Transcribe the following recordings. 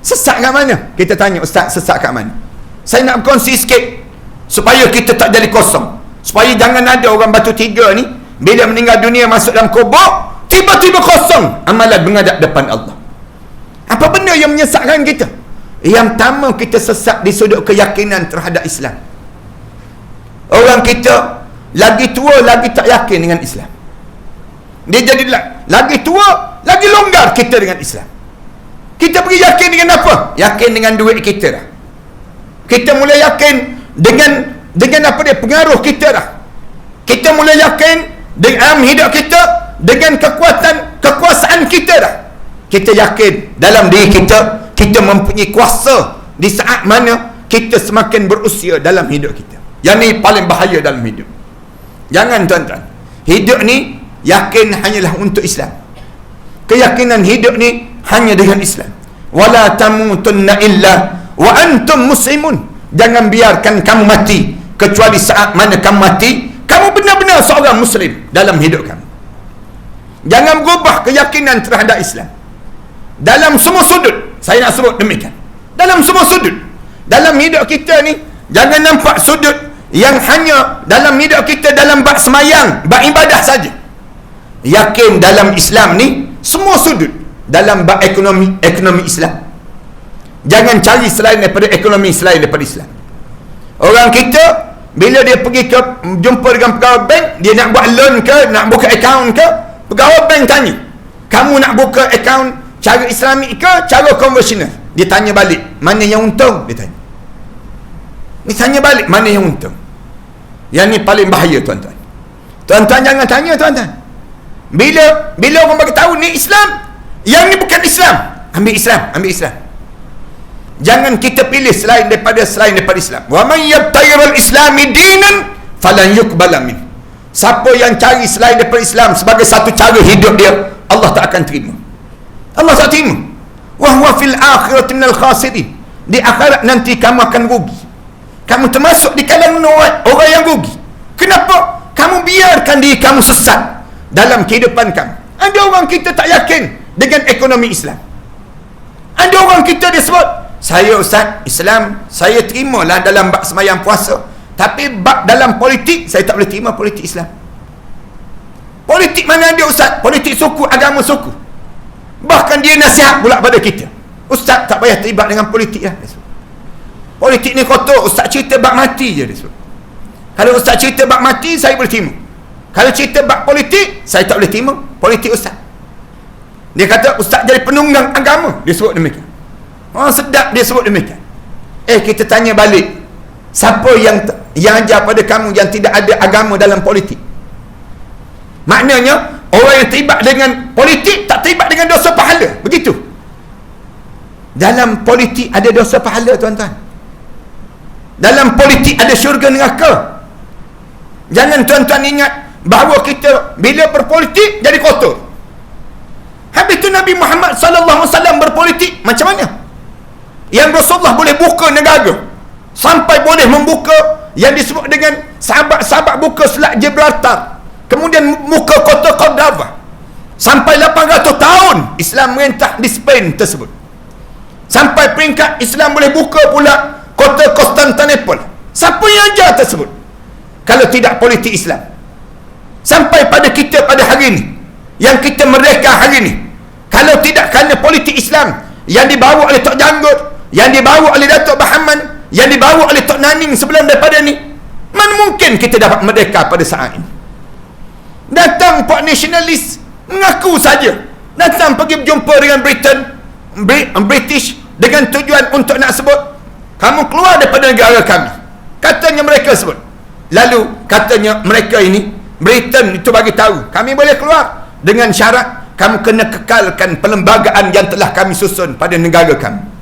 Sesat kat mana? Kita tanya ustaz, sesat kat mana? Saya nak berkongsi sikit supaya kita tak jadi kosong, supaya jangan ada orang batu tiga ni bila meninggal dunia masuk dalam kubur tiba-tiba kosong amalan menghadap depan Allah. Apa benda yang menyesatkan kita? Yang pertama, kita sesat di sudut keyakinan terhadap Islam. Orang kita lagi tua lagi tak yakin dengan Islam. Dia jadi lagi tua lagi longgar kita dengan Islam. Kita pergi yakin dengan apa? Yakin dengan duit kita dah. Kita mulai yakin dengan apa dia, pengaruh kita dah. Kita mulai yakin dengan hidup kita, dengan kekuasaan kita dah. Kita yakin dalam diri kita, kita mempunyai kuasa di saat mana kita semakin berusia dalam hidup kita. Yang ni paling bahaya dalam hidup. Jangan tuan-tuan, hidup ni yakin hanyalah untuk Islam. Keyakinan hidup ni hanya dengan Islam. Wala tamutunna illa wa antum muslimun. Jangan biarkan kamu mati kecuali saat mana kamu mati kamu benar-benar seorang muslim dalam hidup kamu. Jangan berubah keyakinan terhadap Islam dalam semua sudut. Saya nak sebut demikian, dalam semua sudut dalam hidup kita ni. Jangan nampak sudut yang hanya dalam hidup kita dalam bab semayang, bab ibadah saja. Yakin dalam Islam ni semua sudut, dalam bab ekonomi Islam. Jangan cari selain daripada ekonomi, selain daripada Islam. Orang kita bila dia pergi ke jumpa dengan pegawai bank, dia nak buat loan ke, nak buka akaun ke, pegawai bank tanya, kamu nak buka akaun cara Islamik ke cara konvensional? Dia tanya balik, mana yang untung? Dia tanya. Dia tanya balik, mana yang untung? Yang ni paling bahaya tuan-tuan. Tuan-tuan jangan tanya tuan-tuan. Bila orang bagi tahu ni Islam, yang ni bukan Islam, ambil Islam. Jangan kita pilih selain daripada Islam. Wa man yabtaghirul islami dinan falan yuqbala min. Siapa yang cari selain daripada Islam sebagai satu cara hidup dia, Allah tak akan terima. Allah tak terima. Wa huwa fil akhirati minal khasirin. Di akhirat nanti kamu akan rugi. Kamu termasuk di kalangan orang yang rugi. Kenapa? Kamu biarkan diri kamu sesat dalam kehidupan kamu. Ada orang kita tak yakin dengan ekonomi Islam. Ada orang kita dia sebut, saya ustaz Islam, saya terimalah dalam bab semayang puasa, tapi bab dalam politik saya tak boleh terima politik Islam. Politik mana ada ustaz? Politik suku, agama suku. Bahkan dia nasihat pula pada kita, ustaz tak payah terlibat dengan politik lah. Politik ni kotor, ustaz cerita bab mati je dia sebut. Kalau ustaz cerita bab mati saya boleh terima. Kalau cerita bab politik saya tak boleh terima politik ustaz. Dia kata ustaz jadi penunggang agama, dia sebut demikian. Oh sedap dia sebut demikian. Kita tanya balik, siapa yang ajar pada kamu yang tidak ada agama dalam politik? Maknanya orang yang terlibat dengan politik tak terlibat dengan dosa pahala, begitu. Dalam politik ada dosa pahala tuan-tuan. Dalam politik ada syurga neraka. Jangan tuan-tuan ingat bahawa kita bila berpolitik jadi kotor. Habis tu Nabi Muhammad SAW berpolitik macam mana? Yang Rasulullah boleh buka negara, sampai boleh membuka yang disebut dengan sahabat-sahabat buka Selat Gibraltar, kemudian buka kota Cordova. Sampai 800 tahun Islam merintah di Spain tersebut. Sampai peringkat Islam boleh buka pula kota Constantinople. Siapa yang ajar tersebut kalau tidak politik Islam? Sampai pada kita pada hari ini, yang kita merdeka hari ini, kalau tidak kerana politik Islam yang dibawa oleh Tok Janggut, yang dibawa oleh Datuk Bahaman, yang dibawa oleh Tok Naning sebelum daripada ni, mana mungkin kita dapat merdeka pada saat ini? Datang puak nasionalis mengaku saja, datang pergi berjumpa dengan British dengan tujuan untuk nak sebut kamu keluar daripada negara kami, katanya mereka sebut. Lalu katanya mereka ini, Britain itu bagi tahu kami boleh keluar dengan syarat kamu kena kekalkan perlembagaan yang telah kami susun pada negara kami.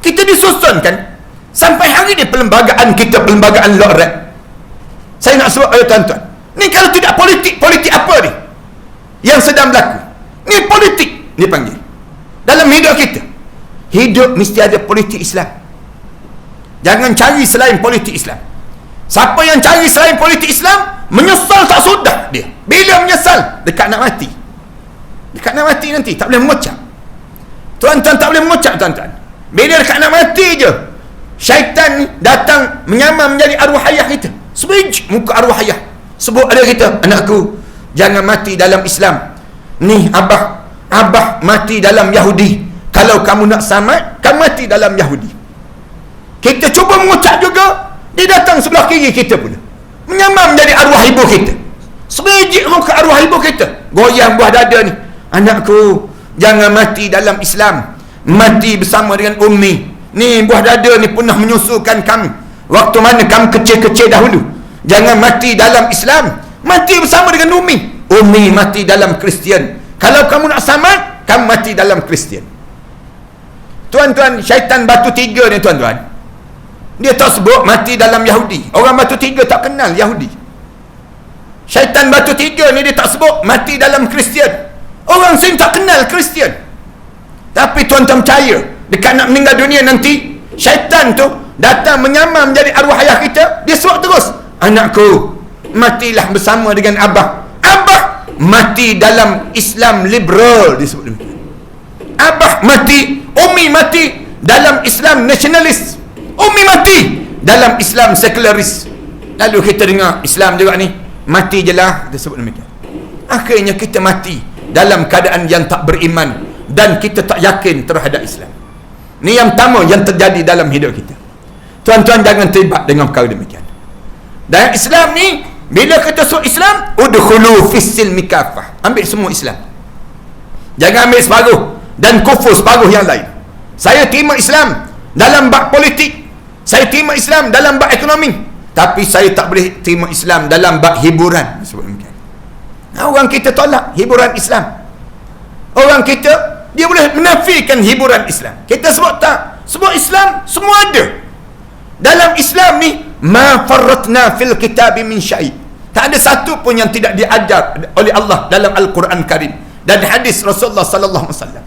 Kita disusunkan sampai hari ni perlembagaan kita, perlembagaan LORAD. Saya nak sebut pada tuan-tuan, ni kalau tidak politik, politik apa ni yang sedang berlaku? Ni politik ni panggil. Dalam hidup kita, hidup mesti ada politik Islam. Jangan cari selain politik Islam. Siapa yang cari selain politik Islam, menyesal tak sudah dia. Bila menyesal? Dekat nak mati. Dekat nak mati nanti tak boleh mengucap. Tuan-tuan tak boleh mengucap, tuan-tuan. Bila dekat nak mati je, syaitan ni datang menyamar menjadi arwah ayah kita. Sebij muka arwah ayah. Sebut ada kita, anakku, jangan mati dalam Islam. Ni abah mati dalam Yahudi. Kalau kamu nak selamat, kamu mati dalam Yahudi. Kita cuba mengucap juga, dia datang sebelah kiri kita pula, menyamar menjadi arwah ibu kita. Sebijik muka arwah ibu kita, goyang buah dada ni. Anakku, jangan mati dalam Islam. Mati bersama dengan Ummi. Ni buah dada ni pernah menyusukan kamu waktu mana kamu kecil-kecil dahulu. Jangan mati dalam Islam. Mati bersama dengan Ummi. Ummi mati dalam Kristian. Kalau kamu nak selamat, kamu mati dalam Kristian. Tuan-tuan, syaitan batu tiga ni, tuan-tuan, dia tak sebut mati dalam Yahudi. Orang batu tiga tak kenal Yahudi. Syaitan batu tiga ni dia tak sebut mati dalam Kristian. Orang sini tak kenal Kristian. Tapi tuan-tuan percaya, dekat nak meninggal dunia nanti, syaitan tu datang menyamar menjadi arwah ayah kita. Dia sebut terus, anakku, matilah bersama dengan abah. Abah mati dalam Islam liberal, disebut demikian. Abah mati, Ummi mati dalam Islam nasionalis. Ummi mati dalam Islam sekularis. Lalu kita dengar Islam juga ni, mati je lah, dia sebut demikian. Akhirnya kita mati dalam keadaan yang tak beriman dan kita tak yakin terhadap Islam. Ni yang pertama yang terjadi dalam hidup kita. Tuan-tuan, jangan terlibat dengan perkara demikian. Dan Islam ni, bila kita sebut Islam, udkhulu fis silmi kafah. Ambil semua Islam. Jangan ambil separuh dan kufur separuh yang lain. Saya terima Islam dalam bab politik, saya terima Islam dalam bab ekonomi, tapi saya tak boleh terima Islam dalam bab hiburan. Sebut demikian. Orang kita tolak hiburan Islam. Orang kita, dia boleh menafikan hiburan Islam. Kita sebut tak? Sebut Islam, semua ada. Dalam Islam ni, ma farratna fil kitabi min syai'. Tak ada satu pun yang tidak diajar oleh Allah dalam Al-Quran Karim dan hadis Rasulullah sallallahu alaihi wasallam.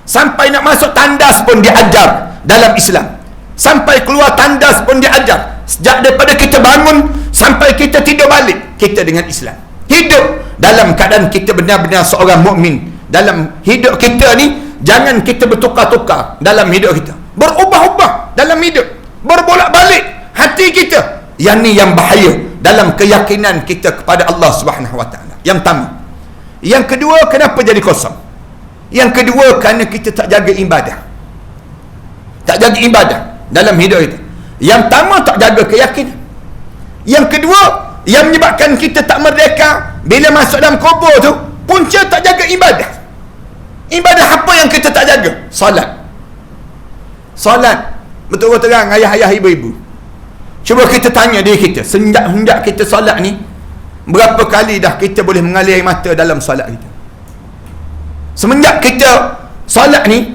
Sampai nak masuk tandas pun diajar dalam Islam. Sampai keluar tandas pun diajar. Sejak daripada kita bangun sampai kita tidur balik, kita dengan Islam. Hidup dalam keadaan kita benar-benar seorang mukmin. Dalam hidup kita ni, jangan kita bertukar-tukar dalam hidup kita. Berubah-ubah dalam hidup. Berbolak-balik hati kita. Yang ni yang bahaya dalam keyakinan kita kepada Allah Subhanahu Wa Taala. Yang pertama. Yang kedua, kenapa jadi kosong? Yang kedua, kerana kita tak jaga ibadah. Tak jaga ibadah dalam hidup kita. Yang pertama, tak jaga keyakinan. Yang kedua, yang menyebabkan kita tak merdeka bila masuk dalam kubur tu, punca tak jaga ibadah. Ibadah apa yang kita tak jaga? Solat. Solat. Betul-betul terang, ayah-ayah, ibu-ibu, cuba kita tanya diri kita, sejak kita solat ni, berapa kali dah kita boleh mengalir air mata dalam solat kita? Semenjak kita solat ni,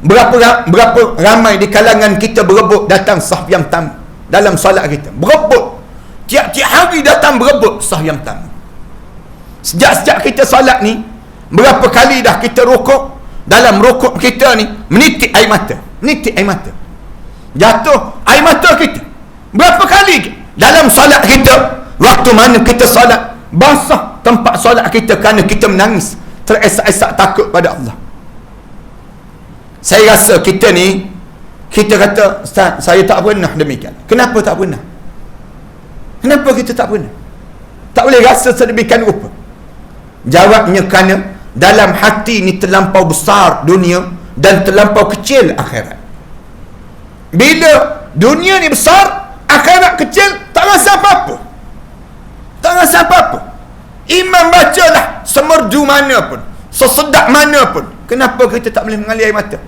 berapa ramai di kalangan kita berebut datang sahf yang pertama dalam solat kita. Berebut. Tiap-tiap hari datang berebut sahf yang pertama. Sejak kita solat ni, berapa kali dah kita rukuk, dalam rukuk kita ni menitik air mata. Menitik air mata. Jatuh air mata kita. Berapa kali dalam solat kita, waktu mana kita solat, basah tempat solat kita kerana kita menangis, teresak-esak takut pada Allah. Saya rasa kita ni, kita kata, Ustaz, saya tak pernah demikian. Kenapa tak pernah? Kenapa kita tak pernah? Tak boleh rasa sedemikian rupa. Jawabnya kerana dalam hati ni terlampau besar dunia dan terlampau kecil akhirat. Bila dunia ni besar, akhirat kecil, tak rasa apa-apa. Tak rasa apa-apa. Imam bacalah semerdu mana pun, sesedap mana pun. Kenapa kita tak boleh mengalir air mata?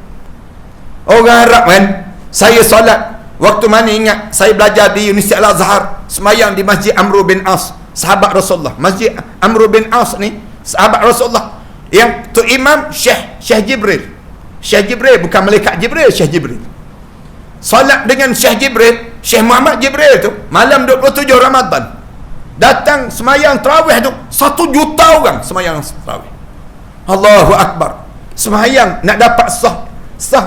Orang Arab kan, saya solat, waktu mana ingat, saya belajar di Universiti Al-Azhar, semayang di Masjid Amr bin As, sahabat Rasulullah. Masjid Amr bin As ni, sahabat Rasulullah. Yang tu imam Syekh Jibril. Syekh Jibril, bukan malaikat Jibril, Syekh Jibril. Solat dengan Syekh Jibril, Syekh Muhammad Jibril tu, malam 27 Ramadan, datang semayang tarawih tu, 1 juta orang semayang tarawih. Allahu Akbar. Semayang nak dapat sah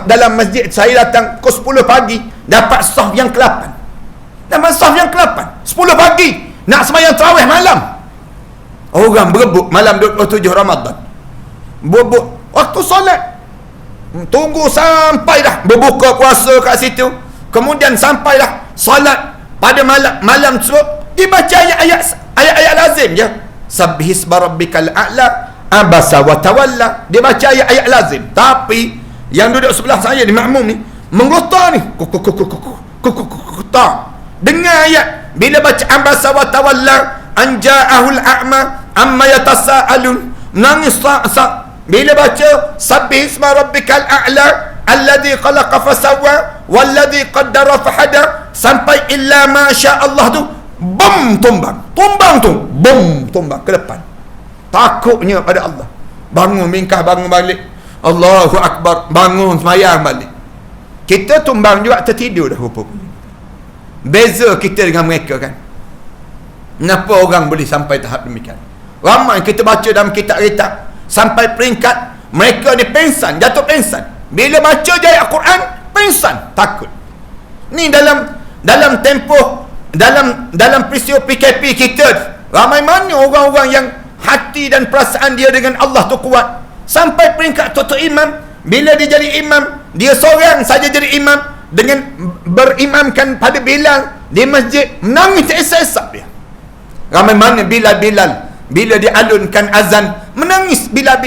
dalam masjid, saya datang pukul 10 pagi, dapat sah yang ke-8. Dapat sah yang ke-8, 10 pagi nak semayang tarawih malam. Orang berebut malam 27 Ramadan, berebut waktu solat. Tunggu sampai dah berbuka puasa kat situ. Kemudian sampailah solat pada malam tersebut, dibaca ayat-ayat lazim je. Sabbihisma rabbikal a'la, abasa wa tawalla. Dia baca ayat-ayat lazim. Tapi yang duduk sebelah saya ni, makmum ni, menggotar ni, dengar ayat. Bila baca abasa wa tawalla an ja'ahul a'ma amma yatasaalun, menangis. Bila baca sabbihisma rabbikal a'la alladhi khalaqa fasawwa walladhi qaddara fahada, sampai illa ma sya Allah tu, bum, tumbang ke depan. Takutnya pada Allah. Bangun mingkah, bangun balik, Allahu Akbar, bangun semayang balik. Kita tumbang juga, tertidur dah rupanya. Beza kita dengan mereka kan. Kenapa orang boleh sampai tahap demikian? Ramai kita baca dalam kitab-kitab sampai peringkat mereka ni pengsan, jatuh pengsan. Bila baca je ayat Quran, pengsan, takut. Ni dalam tempoh, dalam peristiwa PKP kita, ramai mana orang-orang yang hati dan perasaan dia dengan Allah tu kuat, sampai peringkat tutup imam. Bila dia jadi imam, dia seorang saja jadi imam, dengan berimamkan pada Bilal di masjid, menangis esak-esak dia. Ramai mana Bilal bila dialunkan azan, menangis Bilal.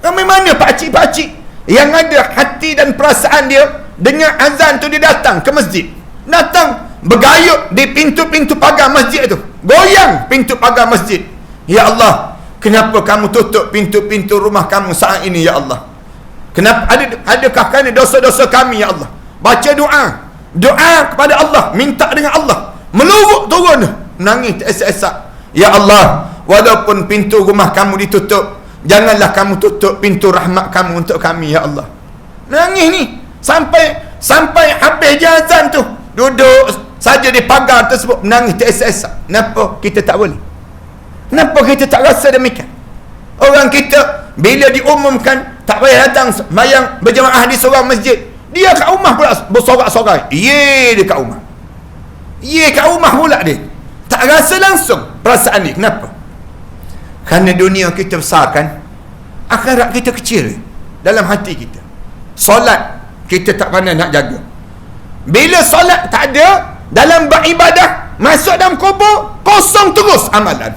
Ramai mana pakcik-pakcik yang ada hati dan perasaan dia dengan azan tu, dia datang ke masjid, datang bergayut di pintu-pintu pagar masjid tu, goyang pintu pagar masjid. Ya Allah, kenapa kamu tutup pintu-pintu rumah kamu saat ini ya Allah? Kenapa? Adakah kerana dosa-dosa kami ya Allah? Baca doa kepada Allah, minta dengan Allah, meluruk turun, menangis esak-esak. Ya Allah, walaupun pintu rumah kamu ditutup, janganlah kamu tutup pintu rahmat kamu untuk kami ya Allah. Menangis ni sampai habis je azan tu, duduk saja di pagar tersebut, menangis esak-esak. Kenapa kita tak boleh? Kenapa kita tak rasa demikian? Orang kita bila diumumkan tak payah datang mayang berjemaah di seorang masjid, dia kat rumah pula bersorak-sorai. Dia kat rumah pula dia. Tak rasa langsung perasaan ni. Kenapa? Kerana dunia kita besar kan, akhirat kita kecil dalam hati kita. Solat kita tak pandai nak jaga. Bila solat tak ada dalam beribadah, masuk dalam kubur, kosong terus amalan.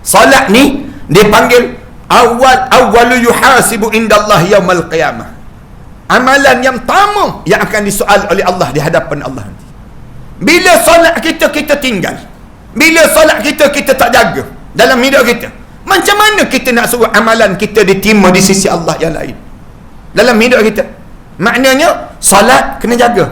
Solat ni dipanggil awwalu yuhasibu indallah yaumal qiyamah. Amalan yang pertama yang akan disoal oleh Allah di hadapan Allah nanti. Bila solat kita tinggal, bila solat kita tak jaga dalam hidup kita, macam mana kita nak suruh amalan kita diterima di sisi Allah yang lain dalam hidup kita? Maknanya solat kena jaga.